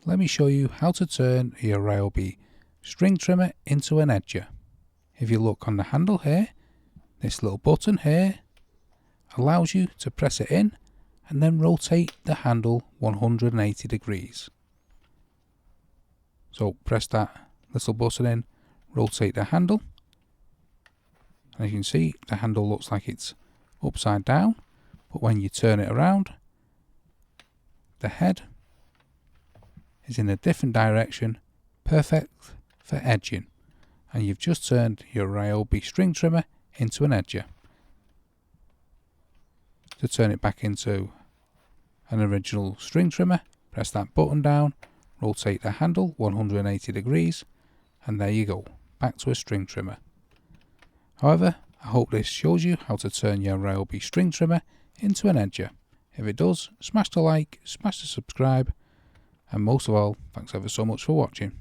let me show you how to turn your Ryobi string trimmer into an edger. If you look on the handle here, this little button here allows you to press it in and then rotate the handle 180 degrees. So press that little button in, rotate the handle, and as you can see the handle looks like it's upside down, but when you turn it around, the head is in a different direction, perfect for edging, and you've just turned your Ryobi string trimmer into an edger. To turn it back into an original string trimmer, press that button down, rotate the handle 180 degrees, and there you go, back to a string trimmer. However, I hope this shows you how to turn your Ryobi string trimmer into an edger. If it does, smash the like, smash the subscribe, and most of all, thanks ever so much for watching.